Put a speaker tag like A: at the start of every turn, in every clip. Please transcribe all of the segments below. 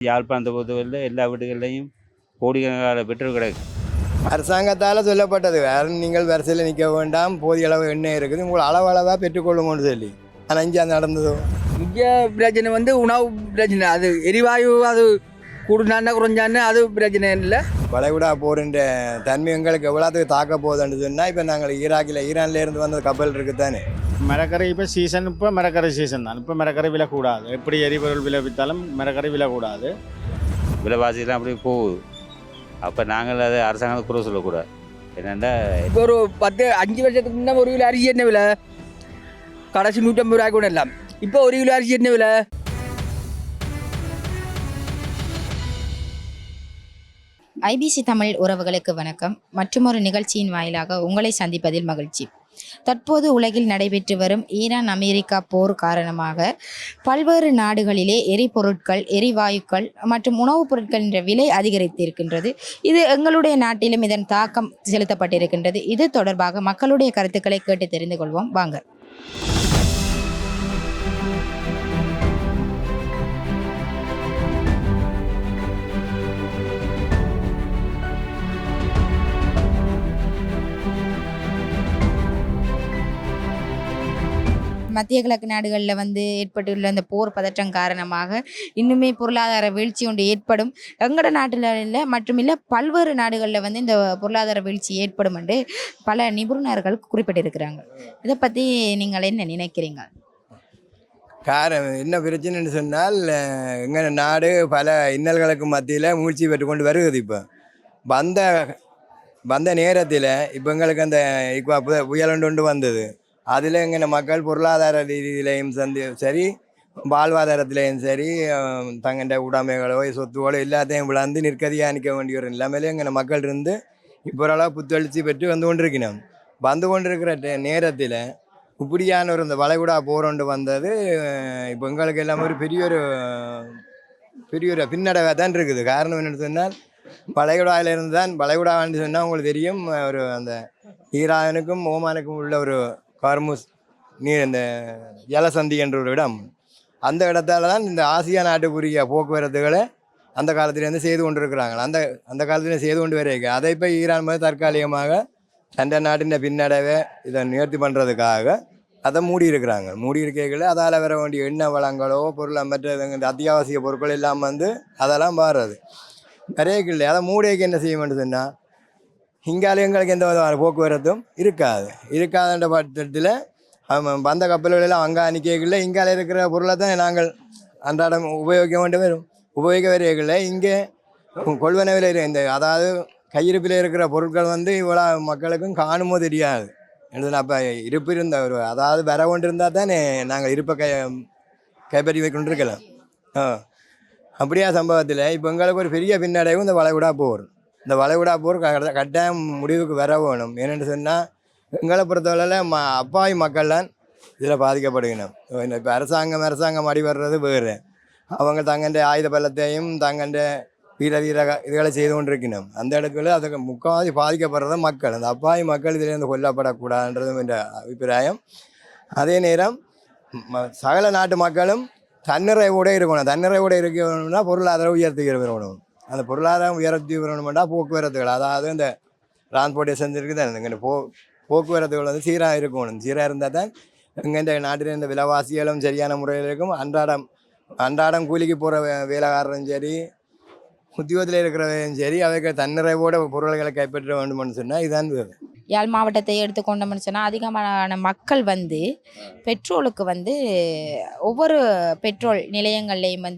A: யாழ்ப்பாணத்தை பொறுத்தவரையில் எல்லா வீடுகள்லையும் கோடிக்கணக்கான பெட்ரோல் கிடக்கு.
B: அரசாங்கத்தால் சொல்லப்பட்டது வேறு நீங்கள் வரிசையில் நிற்க வேண்டாம், போதிய அளவு எண்ணெய் இருக்குது, உங்களை அளவளவாக பெற்றுக்கொள்ளுங்கன்னு சொல்லி. ஆனால் இங்கே அது நடந்ததோ?
C: முக்கிய பிரச்சனை உணவு பிரச்சனை. அது எரிவாயு அது கூடுனான்னா குறைஞ்சான்னு அது பிரச்சனை இல்லை.
B: வளைகுடா போகின்ற தன்மை எங்களுக்கு எவ்வளோத்துக்கு தாக்க போகுதுன்னு சொன்னால், இப்போ நாங்கள் ஈரான்லேருந்து வந்த கப்பல் இருக்குது தானே.
D: மரக்கரை இப்போ சீசன், இப்போ மரக்கரை சீசன் தான். இப்போ மரக்கரை விலக்கூடாது. எப்படி எரிபொருள் விலை விற்றாலும் மரக்கரை விலக்கூடாது.
A: விலைவாசிலாம் அப்படி போகுது. அப்போ நாங்கள் அதை அரசாங்கம் குறை சொல்லக்கூடாது. என்னென்னா
C: இப்போ ஒரு 5 வருஷத்துக்கு முன்னே 1 கிலோ அரிசி என்ன விலை? கடைசி 150 ரூபாய் கூட எல்லாம். இப்போ 1 கிலோ அரிசி என்ன விலை?
E: ஐபிசி தமிழ் உறவுகளுக்கு வணக்கம். மற்றொரு நிகழ்ச்சியின் வாயிலாக உங்களை சந்திப்பதில் மகிழ்ச்சி. தற்போது உலகில் நடைபெற்று வரும் ஈரான் அமெரிக்கா போர் காரணமாக பல்வேறு நாடுகளிலே எரிபொருட்கள், எரிவாயுக்கள் மற்றும் உணவுப் பொருட்கள் என்ற விலை அதிகரித்திருக்கின்றது. இது எங்களுடைய நாட்டிலும் இதன் தாக்கம் செலுத்தப்பட்டிருக்கின்றது. இது தொடர்பாக மக்களுடைய கருத்துக்களை கேட்டு தெரிந்து கொள்வோம் வாங்க. மத்திய கிழக்கு நாடுகளில் ஏற்பட்டுள்ள அந்த போர் பதற்றம் காரணமாக இன்னுமே பொருளாதார வீழ்ச்சி ஒன்று ஏற்படும். எங்களோட நாட்டில் இல்லை மட்டுமில்லை, பல்வேறு நாடுகளில் இந்த பொருளாதார வீழ்ச்சி ஏற்படும் என்று பல நிபுணர்கள் குறிப்பிட்டிருக்கிறாங்க. இதை பற்றி நீங்கள் என்ன நினைக்கிறீங்க?
B: காரணம் என்ன பிரச்சனைன்னு சொன்னால், எங்கள் நாடு பல இன்னல்களுக்கு மத்தியில் மூழ்ச்சி பெற்று கொண்டு வருகிறது. இப்போ வந்த நேரத்தில் இப்போ எங்களுக்கு அந்த புயல் ஒன்று வந்தது. அதில் எங்கள் மக்கள் பொருளாதார ரீதியிலையும் சரி, வாழ்வாதாரத்திலையும் சரி, தங்கண்ட உடைமைகளோ சொத்துகளோ எல்லாத்தையும் விளாந்து நிற்கதியாக நிற்க வேண்டிய ஒரு நிலைமையில எங்கள் மக்கள் இருந்து இப்போ ஓரளவு புத்தெழுச்சி பெற்று வந்து கொண்டிருக்கிற நேரத்தில் இப்படியான இந்த வளைகுடா போரோண்டு வந்தது இப்போ எங்களுக்கு எல்லாமே ஒரு பெரிய ஒரு பின்னடைவாக தான் இருக்குது. காரணம் என்னென்னு சொன்னால், வளைகுடாவிலிருந்து தான் வளைகுடான்னு சொன்னால் உங்களுக்கு தெரியும், ஒரு அந்த ஈரானுக்கும் ஓமானுக்கும் உள்ள ஒரு கார்முஸ் இந்த ஜலசந்தி என்ற ஒரு இடம். அந்த இடத்தால தான் இந்த ஆசியா நாட்டுக்குரிய போக்குவரத்துகளை அந்த காலத்திலேருந்து செய்து கொண்டு இருக்கிறாங்க. அந்த காலத்தில் செய்து கொண்டு வரைக்க அதை இப்போ ஈரான் தற்காலிகமாக சண்டை நாட்டின் பின்னடைவை இதை நிவர்த்தி பண்ணுறதுக்காக அதை மூடி இருக்கைகள். அதால் வர வேண்டிய எண்ணெய் வளங்களோ பொருளை மற்ற அத்தியாவசிய பொருட்கள் எல்லாம் அதெல்லாம் மாறுறது வரையில. அதை மூடிக்கு என்ன செய்ய வேண்டும் சொன்னால், இங்கால எங்களுக்கு எந்த விதமான போக்குவரத்தும் இருக்காதுன்ற பட்சத்தில் வந்த கப்பல்களெல்லாம் அங்கே நிற்கல. இங்கால இருக்கிற பொருளை தான் நாங்கள் அன்றாடம் உபயோகிக்க வரையில. இங்கே கொள்வனவில் அதாவது கையிருப்பில் இருக்கிற பொருட்கள் இவ்வளோ மக்களுக்கும் காணுமோ தெரியாது. அப்போ இருப்பு இருந்த அதாவது வர கொண்டு இருந்தால் தானே நாங்கள் இருப்பை கைப்பற்றி வைக்கொண்டிருக்கலாம். அப்படியா சம்பவத்தில் இப்போ எங்களுக்கு ஒரு பெரிய பின்னடைவும் இந்த வளைகுடா போர் கட்டாயம் முடிவுக்கு வர வேணும். ஏன்னு சொன்னால், எங்களை பொறுத்தவரையில் அப்பாவி மக்கள்லாம் இதில் பாதிக்கப்படுகணும். இப்போ அரசாங்கம் அடிபடுறது வேறு. அவங்க தங்கண்ட ஆயுத பலத்தையும் தங்கண்ட வீர இதுகளை செய்து கொண்டிருக்கணும். அந்த இடத்துல அதுக்கு முக்கால்வாசி பாதிக்கப்படுறது மக்கள். அந்த அப்பாவி மக்கள் இதிலேருந்து கொல்லப்படக்கூடாதுன்றதும் என்ற அபிப்பிராயம். அதே நேரம் சகல நாட்டு மக்களும் தன்னிறைவோடு இருக்கணும்னா பொருளாதார உயர்த்தி வரணும். அந்த பொருளாதாரம் உயர்த்தி வரணும்னா போக்குவரத்துகள், அதாவது இந்த டிரான்ஸ்போர்ட்டேஷன் இருக்குது தானே, இங்கே போக்குவரத்துகள் சீராக இருக்கணும். சீராக இருந்தால் தான் எங்கள் நாட்டில் இந்த விலைவாசிகளும் சரியான முறையில் இருக்கும். அன்றாடம் கூலிக்கு போகிற வேலைக்காரரும் சரி, உத்தியோகத்தில் இருக்கிறவரும் சரி, அவைக்கு தன்னிறைவோட பொருள்களை கைப்பற்ற வேண்டும்னு சொன்னால் இதுதான் வேறு.
E: யாழ் மாவட்டத்தை எடுத்துக்கொண்டோம்னு சொன்னால், அதிகமான மக்கள் பெட்ரோலுக்கு ஒவ்வொரு பெட்ரோல் நிலையங்கள்லையும்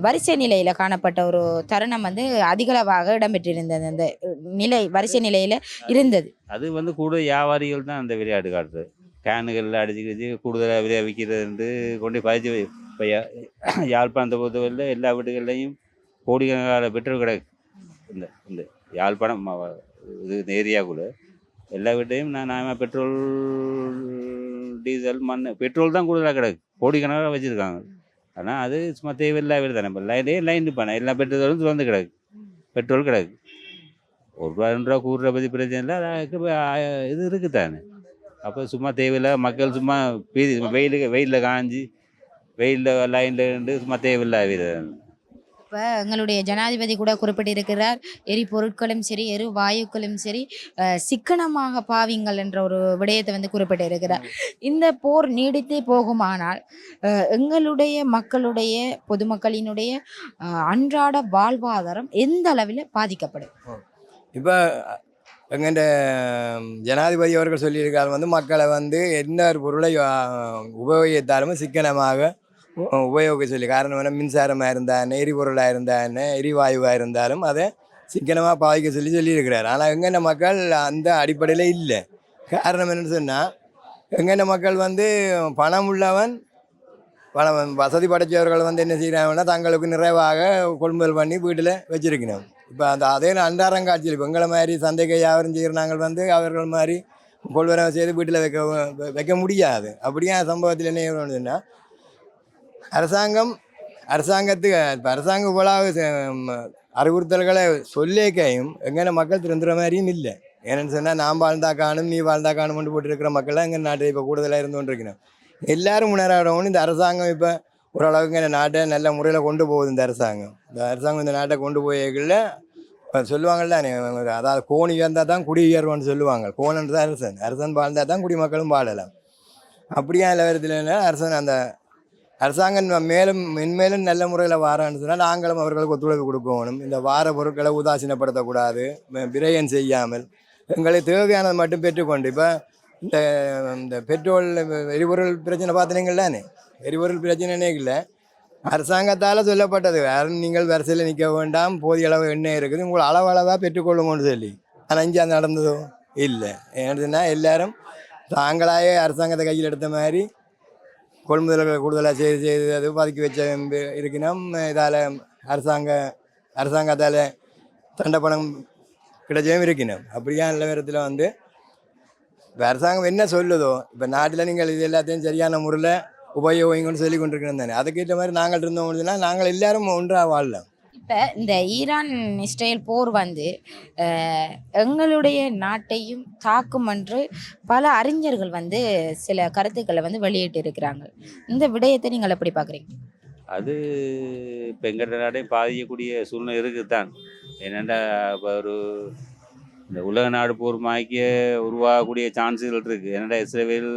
E: வரிசை நிலையில் காணப்பட்ட ஒரு தருணம் அதிகளவாக இடம்பெற்றிருந்தது. அந்த நிலை வரிசை நிலையில் இருந்தது.
A: அது கூட வியாபாரிகள் தான் அந்த விளையாட்டு காட்டுறது. கேனுகளில் அடிச்சுக்கிச்சு கூடுதலாக விலை விற்கிறது கொண்டு பதிச்சு. இப்போ யாழ்ப்பாணத்தை பொறுத்தவரையில் எல்லா வீடுகள்லையும் கோடிக்கணக்கான பெட்ரோல் கிடக்கு. இந்த யாழ்ப்பாணம் இது ஏரியாக்குள்ள எல்லா வீட்டையும் நான் பெட்ரோல், டீசல், பெட்ரோல் தான் கூடுதலாக கிடக்கு. கோடிக்கணக்காக வச்சுருக்காங்க. ஆனால் அது சும்மா தேவையில்லா வீடு தானே. இப்போ லைன் இருப்பானே எல்லா பெட்ரோலும் திறந்து கிடக்கு. பெட்ரோல் கிடக்கு. 1 ரூபா 2 ரூபா கூடுற பற்றி பிரச்சனை இல்லை. இது இருக்குது தானே. அப்போ சும்மா தேவையில்லை மக்கள் சும்மா வெயிலில் காஞ்சி வெயிலில் லைனில் இருந்து சும்மா தேவையில்லா வீடு.
E: இப்போ எங்களுடைய ஜனாதிபதி கூட குறிப்பிட்டிருக்கிறார், எரிபொருட்களும் சரி எரிவாயுக்களும் சரி சிக்கனமாக பாவிங்கள் என்ற ஒரு விடயத்தை வந்து குறிப்பிட்டிருக்கிறார். இந்த போர் நீடித்தே போகுமானால் எங்களுடைய மக்களுடைய பொதுமக்களினுடைய அன்றாட வாழ்வாதாரம் எந்த அளவில் பாதிக்கப்படும்?
B: இப்போ எங்கள்ட ஜனாதிபதி அவர்கள் சொல்லியிருக்காரு வந்து மக்களை வந்து எந்த ஒரு பொருளை உபயோகித்தாலும் சிக்கனமாக உபயோகிக்க சொல்லி. காரணம் என்ன, மின்சாரமாக இருந்தானே, எரிபொருளாக இருந்தானே, எரிவாயுவாக இருந்தாலும் அதை சிக்கனமாக பாவிக்க சொல்லியிருக்கிறார். ஆனால் எங்கென்ன மக்கள் அந்த அடிப்படையில் இல்லை. காரணம் என்னென்னு சொன்னால், எங்கென்ன மக்கள் வந்து பணம் உள்ளவன் வசதி படைத்தவர்கள் வந்து என்ன செய்கிறாங்கன்னா தங்களுக்கு நிறைவாக கொள்முதல் பண்ணி வீட்டில் வச்சிருக்கணும். இப்போ அதே அன்றாடங்காட்சியில் இப்போ எங்களை மாதிரி சந்தைக்கு வியாபாரம் செய்கிற நாங்கள் வந்து அவர்கள் மாதிரி கொள்வரவு செய்து வீட்டில் வைக்க முடியாது. அப்படியே சம்பவத்தில் என்ன செய்யணும்னா, அரசாங்கத்துக்கு இப்போ அரசாங்கம் இவ்வளவு அறிவுறுத்தல்களை சொல்லிக்கையும் எங்கே மக்கள் திருந்துற மாதிரியும் இல்லை. ஏன்னு சொன்னால் நான் வாழ்ந்தா காணும் நீ வாழ்ந்தா காணும் கொண்டு போட்டுருக்கிற மக்கள்லாம் எங்கள் நாட்டில் இப்போ கூடுதலாக இருந்து கொண்டிருக்கணும். எல்லாரும் முன்னேறணும். இந்த அரசாங்கம் இப்போ ஓரளவுக்கு இந்த நாட்டை நல்ல முறையில் கொண்டு போகுது. இந்த அரசாங்கம் இந்த நாட்டை கொண்டு போய்களில் சொல்லுவாங்கள்ல, அதாவது கோணி இருந்தால் தான் குடி உயர்வுன்னு சொல்லுவாங்க. கோணன்று தான் அரசன் வாழ்ந்தால் தான் குடிமக்களும் வாழலாம். அப்படியே நிலவரத்தில் அந்த அரசாங்கம் மேலும் மென்மேலும் நல்ல முறையில் வாரான்னு சொன்னால் நாங்களும் அவர்களுக்கு ஒத்துழைப்பு கொடுக்கணும். இந்த வார பொருட்களை உதாசீனப்படுத்தக்கூடாது, விரயம் செய்யாமல் எங்களுக்கு தேவையானது மட்டும் பெற்றுக்கொண்டு. இப்போ இந்த பெட்ரோல் எரிபொருள் பிரச்சனை பார்த்தீங்கள்லானே, எரிபொருள் பிரச்சனைனே இல்லை, அரசாங்கத்தால் சொல்லப்பட்டது வேறு, நீங்கள் வரிசையில் நிற்க வேண்டாம், போதிய அளவு எண்ணெய் இருக்குது, உங்களை அளவாக பெற்றுக்கொள்ளுங்கன்னு சொல்லி. ஆனால் இங்கே அந்த நடந்ததோ இல்லை. ஏன்னா எல்லாரும் தாங்களாயே அரசாங்கத்தை கையில் எடுத்த மாதிரி கொள்முதல்களை கூடுதலாக செய்து அது பதுக்கி வச்ச இருக்கணும். இதால் அரசாங்கத்தால் தண்டை பணம் கிடைச்சவும் இருக்கணும். அப்படியா நிலவரத்தில் வந்து இப்போ அரசாங்கம் என்ன சொல்லுதோ, இப்போ நாட்டில் நீங்கள் இது எல்லாத்தையும் சரியான முறையில் உபயோகிங்கன்னு சொல்லி கொண்டிருக்கணும் தானே. அதுக்கேற்ற மாதிரி நாங்கள் இருந்தோம்னா நாங்கள் எல்லாரும் ஒன்றாக வாழலாம்.
E: இப்போ இந்த ஈரான் இஸ்ரேல் போர் வந்து எங்களுடைய நாட்டையும் தாக்கும் என்று பல அறிஞர்கள் வந்து சில கருத்துக்களை வந்து வெளியிட்டு இருக்கிறாங்க. இந்த விடயத்தை நீங்கள் எப்படி பார்க்குறீங்க?
A: அது இப்போ எங்கள் நாட்டையும் பாதிக்கக்கூடிய சூழ்நிலை இருக்குது தான். என்னென்னா இப்போ ஒரு இந்த உலக நாடு போர் மாய்க்க உருவாகக்கூடிய சான்ஸுகள் இருக்குது. என்னடா இஸ்ரேல்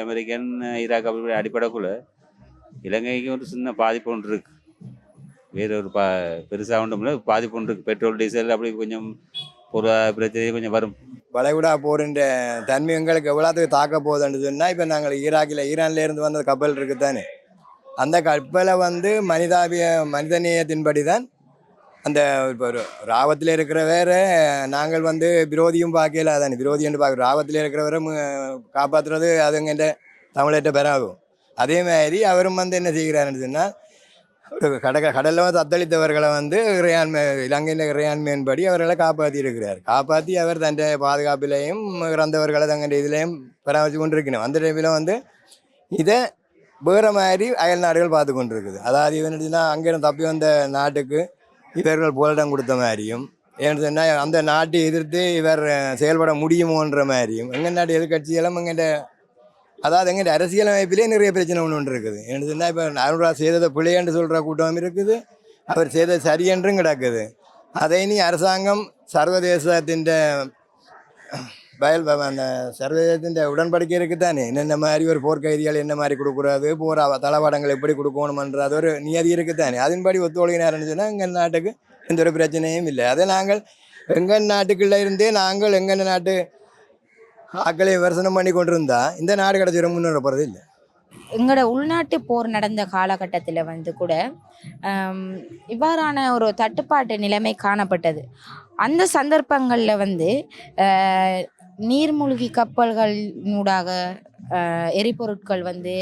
A: அமெரிக்கன் ஈராக் அப்படி அடிப்படைக்குள்ள இலங்கைக்கு ஒரு சின்ன பாதிப்பு ஒன்று இருக்குது. வேறு ஒரு பெருசாக ஒன்றும் பாதிப்பு ஒன்று இருக்குது. பெட்ரோல் டீசல் அப்படி கொஞ்சம் பொருளாதார பிரச்சனை கொஞ்சம் வரும்.
B: வளைகுடா போரின்ற தன்மை எங்களுக்கு எவ்வளோத்துக்கு தாக்க போகுதுன்னு சொன்னால், இப்போ நாங்கள் ஈரான்ல இருந்து வந்த கப்பல் இருக்குது தானே, அந்த கப்பலை வந்து மனிதநேயத்தின்படி தான் அந்த இப்போ ஒரு ஆபத்தில் இருக்கிற வேற நாங்கள் வந்து விரோதியும் பார்க்கல தானே, விரோதி என்று பார்க்குறோம். ஆபத்தில் இருக்கிறவரை காப்பாற்றுறது அதுங்கிட்ட தமிழர்கிட்ட பெறாகும். அதே மாதிரி அவரும் வந்து என்ன செய்கிறாருன்னு சொன்னால், ஒரு கடலில் வந்து தத்தளித்தவர்களை வந்து இலங்கையின் இறையாண்மையின்படி அவர்களை காப்பாற்றி இருக்கிறார். காப்பாற்றி அவர் தன் பாதுகாப்பிலையும் இறந்தவர்களை தங்கள் இதிலையும் பராமரித்து கொண்டிருக்கணும். அந்த டைமில் வந்து இதை வேறு மாதிரி அயல் நாடுகள் பார்த்து கொண்டிருக்குது. அதாவது இவன் அங்கேருந்து தப்பி வந்த நாட்டுக்கு இவர்கள் புகலிடம் கொடுத்த மாதிரியும், ஏன்னு சொன்னால் அந்த நாட்டை எதிர்த்து இவர் செயல்பட முடியுமோன்ற மாதிரியும், எங்கள் நாட்டு எதிர்கட்சிகளும் எங்கள் அரசியலமைப்பிலே நிறைய பிரச்சனை ஒன்று இருக்குது. ஏன்னு சொன்னால் இப்போ அருண்ராஜ் செய்ததை பிள்ளைன்னு சொல்கிற கூட்டமும் இருக்குது, அவர் செய்தது சரியென்றும் கிடக்குது. அதை நீ அரசாங்கம் சர்வதேசத்தின் அந்த சர்வதேசத்தின் உடன்படிக்கை இருக்குது தானே, என்னென்ன மாதிரி ஒரு போர்க்கைதிகள் என்ன மாதிரி கொடுக்குறது, போர் தளவாடங்கள் எப்படி கொடுக்கணுமன்றது ஒரு நியதி இருக்குது தானே, அதன்படி ஒத்துழைக்கினாருன்னு சொன்னால் எங்கள் நாட்டுக்கு எந்த ஒரு பிரச்சனையும் இல்லை. அதை நாங்கள் எங்கள் நாட்டுக்குள்ளே இருந்தே நாங்கள் எங்கள் நாட்டு ஆக்களை விமர்சனம் பண்ணி கொண்டு இருந்தால் இந்த நாடு கிடச்சிட முன்னேற போகிறது இல்லை.
E: எங்களோட உள்நாட்டு போர் நடந்த காலகட்டத்தில் வந்து கூட இவ்வாறான ஒரு தட்டுப்பாட்டு நிலைமை காணப்பட்டது. அந்த சந்தர்ப்பங்களில் வந்து நீர்மூழ்கி கப்பல்களினூடாக எரிபொருட்கள் வந்து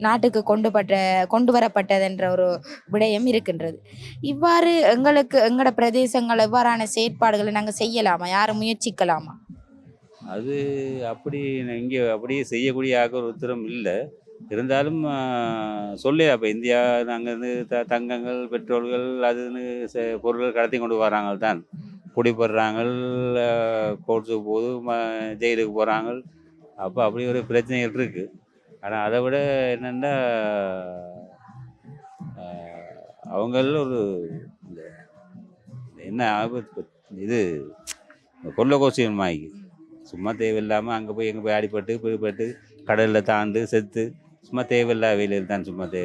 E: நாட்டுக்கு கொண்டு வரப்பட்டதென்ற ஒரு விடயம் இருக்கின்றது. இவ்வாறு எங்களோட பிரதேசங்கள் இவ்வாறான செயற்பாடுகளை நாங்கள் செய்யலாமா, யாரும் முயற்சிக்கலாமா?
A: அது அப்படி இங்கே அப்படியே செய்யக்கூடிய ஒரு உத்தரம் இல்லை. இருந்தாலும் சொல்லி அப்போ இந்தியா நாங்கள் வந்து தங்கங்கள் பெட்ரோல்கள் அதுன்னு பொருட்கள் கடத்தி கொண்டு வராங்க தான், பிடிப்படுறாங்க, கோர்ட்ஸுக்கு போது ஜெயிலுக்கு போகிறாங்க. அப்போ அப்படி ஒரு பிரச்சனைகள் இருக்குது. ஆனால் அதை விட என்னென்னா அவங்கள ஒரு இந்த என்ன ஆபத்து இது கொள்ள கோஷியம் ஆகி சும்மா தேவையில்லாமல் அங்கே போய் எங்கே போய் அடிபட்டு போய்பட்டு கடலில் தாண்டு செத்து சும்மா தேவையில்லா வேலையில் தான் சும்மா அது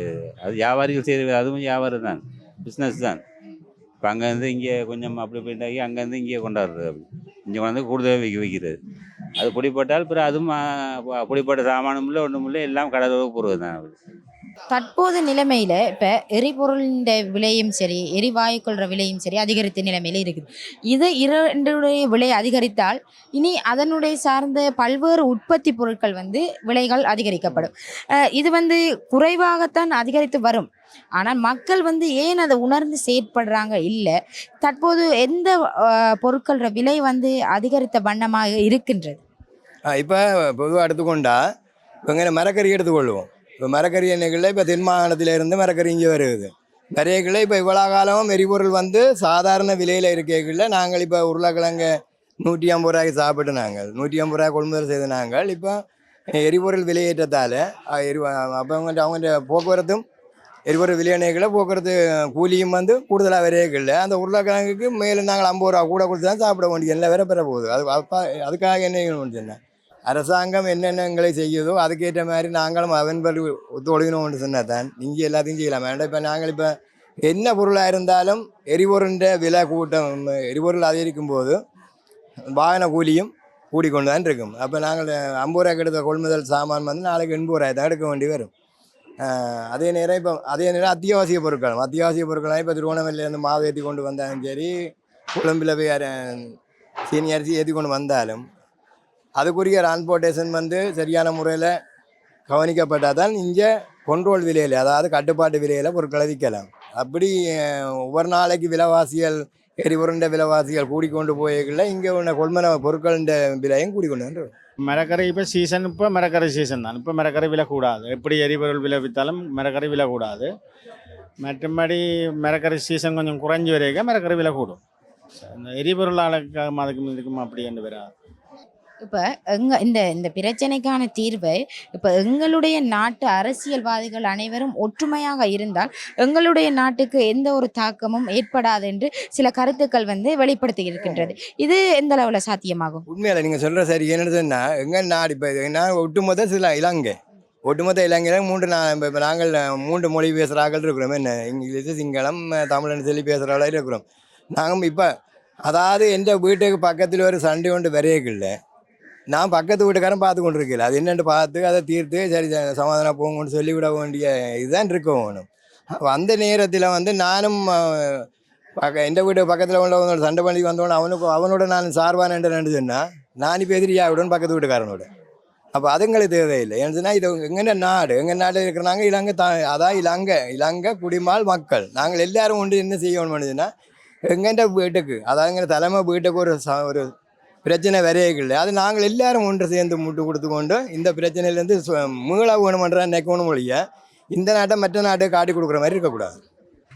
A: வியாபாரிகள் செய்கிற வேலை, அதுவும் வியாபாரம் தான், பிஸ்னஸ் தான். இப்போ அங்கேருந்து இங்கே கொஞ்சம் அப்படி போயிட்டாக்கி அங்கேருந்து இங்கே கொண்டாடுறது, அப்படி இங்கே கொண்டாந்து கூடுதலாக வைக்கிறது. அது பிடிப்பட்டால் பிறகு அதுவும் பிடிப்பட்ட சாமானும் இல்லை ஒன்றும் இல்லை, எல்லாம் கடலோடு போகிறது தான். அப்படி
E: தற்போது நிலைமையில இப்ப எரிபொருளின் விலையும் சரி, எரிவாயுக்கள விலையும் சரி அதிகரித்த நிலைமையில இருக்குது. இது இரண்டுடைய விலை அதிகரித்தால் இனி அதனுடைய சார்ந்த பல்வேறு உற்பத்தி பொருட்கள் வந்து விலைகள் அதிகரிக்கப்படும். இது வந்து குறைவாகத்தான் அதிகரித்து வரும். ஆனால் மக்கள் வந்து ஏன் அதை உணர்ந்து செயற்படுறாங்க இல்லை. தற்போது எந்த பொருட்கள விலை வந்து அதிகரித்த வண்ணமாக இருக்கின்றது?
B: இப்போ பொதுவாக எடுத்துக்கொண்டா இவங்க மரக்கறி எடுத்துக்கொள்வோம். இப்போ மரக்கறி எண்ணெய்களில் இப்போ தென் மாகாணத்திலேருந்து மரக்கறி இங்கே வருது. நிறையக்கில் இப்போ இவ்வளோ காலமும் எரிபொருள் வந்து சாதாரண விலையில் இருக்கைகளில் நாங்கள் இப்போ உருளைக்கிழங்கு 150 ரூபாய்க்கு சாப்பிட்டு நாங்கள் 150 ரூபாய் கொள்முதல் செய்த நாங்கள் இப்போ எரிபொருள் விலையேற்றத்தால் அப்போ அவங்க போக்குவரத்தும் எரிபொருள் விலையணைகளை போக்குவரத்து கூலியும் வந்து கூடுதலாக விரையக்கில்லை. அந்த உருளைக்கிழங்குக்கு மேலே நாங்கள் 50 ரூபா கூட கொடுத்து தான் சாப்பிட வேண்டிய எல்லாம் வேற பெற போகுது. அதுக்காக என்ன சொன்னேன், அரசாங்கம் என்னென்னங்களை செய்யுதோ அதுக்கேற்ற மாதிரி நாங்களும் அதன்படி ஒத்துழைக்கணும்னு சொன்னால் தான் நீங்கள் எல்லாத்தையும் செய்யலாம். வேண்டாம் இப்போ நாங்கள் இப்போ என்ன பொருளாக இருந்தாலும் எரிபொருள் விலை கூட்டம், எரிபொருள் அதிகரிக்கும் போது வாகன கூலியும் கூடிக்கொண்டு தான் இருக்கும். அப்போ நாங்கள் 50 ரூபாய்க்கு எடுத்த கொள்முதல் சாமான் வந்து நாளைக்கு 80 ரூபாய் தான் எடுக்க வேண்டி வரும். அதே நேரம் அத்தியாவசிய பொருட்கள் இப்போ திருவண்ணாமலையிலேருந்து மாவு ஏற்றி கொண்டு வந்தாலும் சரி, குழம்பில் போய் சீனி அரிசி ஏற்றி கொண்டு வந்தாலும் அதுக்குரிய டிரான்ஸ்போர்ட்டேஷன் வந்து சரியான முறையில் கவனிக்கப்பட்டால் தான் இங்கே கொண்ட்ரோல் விலையில், அதாவது கட்டுப்பாட்டு விலையில் பொருட்களை விற்கலாம். அப்படி ஒவ்வொரு நாளைக்கு விலைவாசிகள் எரிபொருண்ட விலைவாசிகள் கூடிக்கொண்டு போய்களில் இங்கே உள்ள கொள்மன பொருட்களின் விலையும் கூடிக்கொண்டு.
D: மரக்கறி இப்போ சீசன், இப்போ மரக்கறி சீசன் தான். இப்போ மரக்கறி விலை கூடாது. எப்படி எரிபொருள் விலை விற்றாலும் மரக்கறி விலை கூடாது. மற்றபடி மரக்கறி சீசன் கொஞ்சம் குறைஞ்சி வரைக்கும் மரக்கறி விலை கூடும். இந்த எரிபொருள் ஆளுக்கும் அதுக்கும் இதுக்கும் அப்படி என்று வராது.
E: இப்போ இந்த பிரச்சனைக்கான தீர்வை இப்போ எங்களுடைய நாட்டு அரசியல்வாதிகள் அனைவரும் ஒற்றுமையாக இருந்தால் எங்களுடைய நாட்டுக்கு எந்த ஒரு தாக்கமும் ஏற்படாது என்று சில கருத்துக்கள் வந்து வெளிப்படுத்தி இருக்கின்றது. இது எந்த அளவில் சாத்தியமாகும்?
B: உண்மையில நீங்கள் சொல்கிற சரி. என்னன்னு சொன்னால் எங்கள் நாடு இப்போ நான் ஒட்டுமொத்த இலங்கையில் நாங்கள் 3 மொழி பேசுகிறார்கள் இருக்கிறோம். என்ன இங்கிலீஷ், சிங்களம், தமிழ்னு சொல்லி பேசுகிறாங்களா இருக்கிறோம். நாங்கள் இப்போ அதாவது எந்த வீட்டுக்கு பக்கத்தில் ஒரு சண்டை கொண்டு வரையக்கில்லை, நான் பக்கத்து வீட்டுக்காரன் பார்த்து கொண்டு இருக்கல, அது என்னென்னு பார்த்து அதை தீர்த்து சரி சமாதானம் போங்கன்னு சொல்லிவிட வேண்டிய இதுதான் இருக்க வேணும். அந்த நேரத்தில் வந்து நானும் எந்த வீட்டு பக்கத்தில் உள்ள சண்டை பண்ணி வந்தோன்னு அவனோட நான் சார்பான என்று சொன்னால் நான் இப்போ எதிரியாவிடன் பக்கத்து வீட்டுக்காரனோட. அப்போ அதுங்களுக்கு தேவையில்லை. ஏன்னு சொன்னால் இது எங்கள் நாட்டில் இருக்கிறாங்க இலங்கை குடிமால் மக்கள் நாங்கள் எல்லாரும் ஒன்று என்ன செய்யணும்னு சொன்னால் எங்கெண்ட வீட்டுக்கு, அதாவது எங்கள் தலைமை வீட்டுக்கு ஒரு பிரச்சனை வரையில்லை, அது நாங்கள் எல்லாரும் ஒன்று சேர்ந்து முட்டு கொடுத்து கொண்டு இந்த பிரச்சனையிலேருந்து மீள வேணுமன்ற நினைக்கணும் ஒழிய இந்த நாட்டை மற்ற நாட்டை காட்டி கொடுக்குற மாதிரி இருக்கக்கூடாது.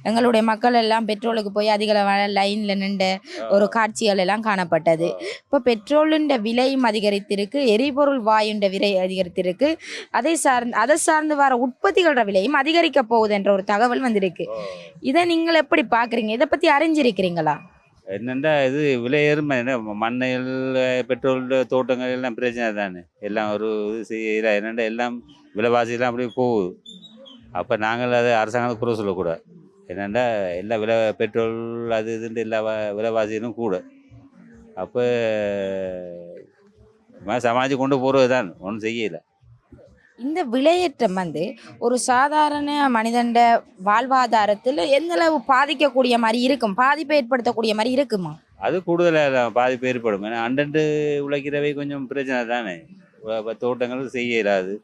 E: எங்களுடைய மக்கள் எல்லாம் பெட்ரோலுக்கு போய் அதிக லைனில் நின்ற ஒரு காட்சிகள் எல்லாம் காணப்பட்டது. இப்போ பெட்ரோலின் விலையும் அதிகரித்திருக்கு, எரிபொருள் வாயுண்ட விலை அதிகரித்திருக்கு, அதை சார்ந்து வர உற்பத்திகளோட விலையும் அதிகரிக்க போகுது என்ற ஒரு தகவல் வந்திருக்கு. இதை நீங்கள் எப்படி பார்க்குறீங்க? இதை பற்றி அறிஞ்சிருக்கிறீங்களா?
A: என்னென்னா இது விலை ஏறும், மண்ணில் பெட்ரோல் தோட்டங்கள் எல்லாம் பிரச்சனை தானே, எல்லாம் ஒரு இது செய்யல. என்னென்னா எல்லாம் விலைவாசியெல்லாம் அப்படியே போகுது. அப்போ நாங்கள் அதை அரசாங்கத்துக்கு குறை சொல்லக்கூடாது. என்னென்னா எல்லா பெட்ரோல் அது இதுன்ட்டு எல்லா விலைவாசியும் கூட. அப்போ சமாளித்து கொண்டு போகிறது தான், ஒன்றும் செய்யலை.
E: இந்த விலையேற்றம் வந்து ஒரு சாதாரண மனிதண்ட வாழ்வாதாரத்தில் எந்த அளவு பாதிக்கக்கூடிய மாதிரி இருக்கும், பாதிப்பை ஏற்படுத்தக்கூடிய மாதிரி இருக்குமா? அது
A: கூடுதலாக பாதிப்பு ஏற்படும். ஏன்னா அண்டண்டு உழைக்கிறவை கொஞ்சம் பிரச்சனை தானே, தோட்டங்கள் செய்ய இயலாது,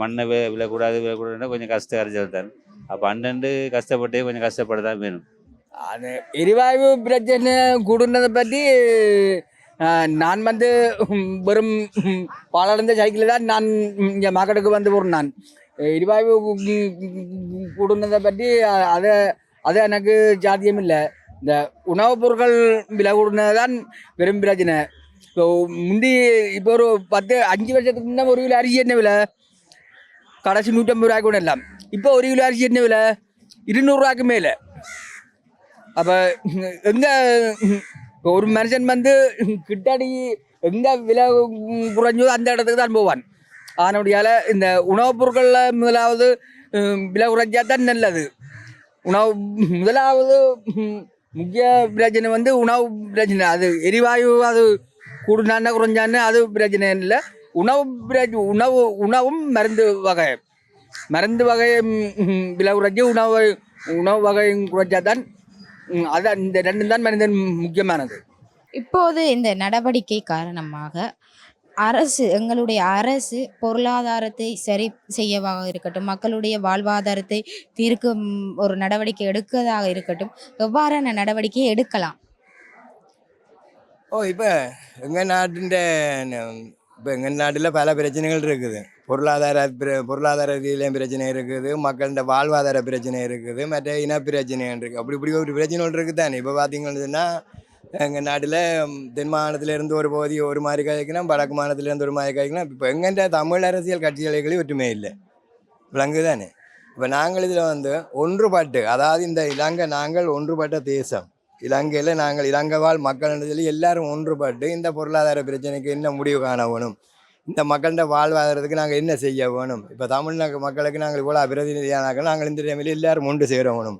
A: மண்ணை விழக்கூடாதுன்னா கொஞ்சம் கஷ்டம் அரைச்சல் தான். அப்போ அண்டண்டு கஷ்டப்பட்டே கொஞ்சம் கஷ்டப்பட தான் வேணும்.
C: அது எரிவாயு பிரச்சனை கூடுனதை பற்றி நான் வந்து வெறும் பாலடைந்த சைக்கிளில் தான் நான் இங்கே மார்க்கெட்டுக்கு வந்து போகிறேன். நான் எரிவாயு கூடுனதை பற்றி அது எனக்கு சாத்தியம் இல்லை. இந்த உணவுப் பொருட்கள் விலை கூடுனது தான் வெறும் பிரச்சனை. இப்போ இப்போ ஒரு 5 வருஷத்துக்கு முன்னே 1 கிலோ அரிசி என்ன விலை? கடைசி 150 ரூபாய்க்கு கூட எல்லாம். இப்போ 1 கிலோ அரிசி என்ன விலை? 200 ரூபாய்க்கு மேலே. அப்போ எங்கே ஒரு மனுஷன் வந்து கிட்டாடி எங்கே விலை குறைஞ்சோ அந்த இடத்துக்கு தான் போவான். அதனுடையால் இந்த உணவுப் பொருட்களில் முதலாவது விலை குறைஞ்சா தான் நல்லது. உணவு முதலாவது முக்கிய பிரச்சனை வந்து உணவு பிரச்சனை. அது எரிவாயு அது கூடுனான்னு குறைஞ்சான்னு அது பிரச்சனை இல்லை. உணவும் மருந்து வகை விலை குறைஞ்சி உணவு வகையும் குறைஞ்சா தான் அதான் இந்த ரெண்டும் தான் மனிதன் முக்கியமானது.
E: இப்போது இந்த நடவடிக்கை காரணமாக எங்களுடைய அரசு பொருளாதாரத்தை சரி செய்யவாக இருக்கட்டும், மக்களுடைய வாழ்வாதாரத்தை தீர்க்கும் ஒரு நடவடிக்கை எடுக்கிறதாக இருக்கட்டும், எவ்வாறான நடவடிக்கையை எடுக்கலாம்?
B: இப்போ எங்கள் நாட்டில் பல பிரச்சனைகள் இருக்குது. பொருளாதார ரீதியிலையும் பிரச்சனை இருக்குது, மக்களோட வாழ்வாதார பிரச்சனை இருக்குது, மற்ற இன பிரச்சனைகள் இருக்குது. இப்படி ஒரு பிரச்சனைகள் இருக்குது தானே. இப்போ பார்த்தீங்கன்னு சொன்னால் எங்கள் நாட்டில் தென் மாநிலத்திலேருந்து ஒரு பகுதி ஒரு மாதிரி காய்க்கலாம், வடக்கு மாநிலத்திலேருந்து ஒரு மாதிரி காய்க்கலாம். இப்போ எங்கள்கிட்ட தமிழ் அரசியல் கட்சிகளுக்கு ஒற்றுமை இல்லை, விளங்கு தானே. இப்போ நாங்கள் இதில் வந்து ஒன்றுபட்டு, அதாவது இந்த இலங்கை நாங்கள் ஒன்றுபட்ட தேசம். இலங்கையில் நாங்கள் இலங்கை வாழ் மக்கள் சொல்லி எல்லாரும் ஒன்றுபட்டு இந்த பொருளாதார பிரச்சனைக்கு என்ன முடிவு காண வேணும், இந்த மக்கள்கிட்ட வாழ்வாதாரத்துக்கு நாங்கள் என்ன செய்ய வேணும். இப்போ தமிழ்நாட்டு மக்களுக்கு நாங்கள் இவ்வளோ பிரதிநிதியானாக்க நாங்கள் இந்த டைமில் எல்லோரும் ஒன்று சேர வேணும்.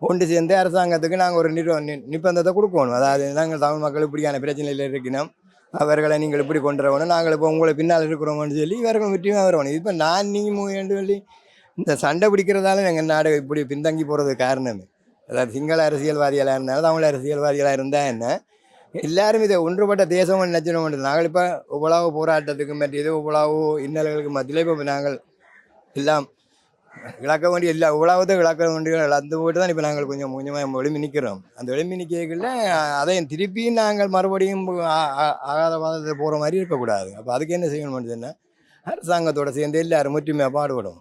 B: ஒன்று சேர்ந்து அரசாங்கத்துக்கு நாங்கள் ஒரு நிர்பந்தத்தை கொடுக்கணும். அதாவது நாங்கள் தமிழ் மக்கள் இப்படியான பிரச்சனையில் இருக்கணும், அவர்களை நீங்கள் இப்படி கொண்டு வரணும், நாங்கள் இப்போ உங்களை பின்னால் இருக்கிறோம்னு சொல்லி இவர்கள் வெற்றியும் வரணும். இப்போ நான் நீங்கள் சொல்லி இந்த சண்டை பிடிக்கிறதால எங்கள் நாடு இப்படி பின்தங்கி போகிறதுக்கு காரணமே. அதாவது சிங்கள அரசியல்வாதிகளாக இருந்தாலும் தமிழ் அரசியல்வாதிகளாக இருந்தால் என்ன, எல்லாரும் இதை ஒன்றுபட்ட தேசம் நினைச்சிடும். நாங்கள் இப்போ இவ்வளவு போராட்டத்துக்கு மத்தியது இவ்வளவு இன்னல்களுக்கு மத்தியில் இப்போ நாங்கள் எல்லாம் இழக்க வேண்டிய இவ்வளவுதான் இழக்க வேண்டிய இழந்து போட்டு தான் இப்போ நாங்கள் கொஞ்சம் கொஞ்சமாக எழுப்பி நிற்கிறோம். அந்த எழுப்பி நிற்கல அதையும் திருப்பி நாங்கள் மறுபடியும் ஆகாத பாதத்தை போகிற மாதிரி இருக்கக்கூடாது. அப்போ அதுக்கு என்ன செய்யணும்னு சொன்னால் அரசாங்கத்தோடு சேர்ந்து எல்லாரும் ஒற்றுமையாக பாடுபடும்.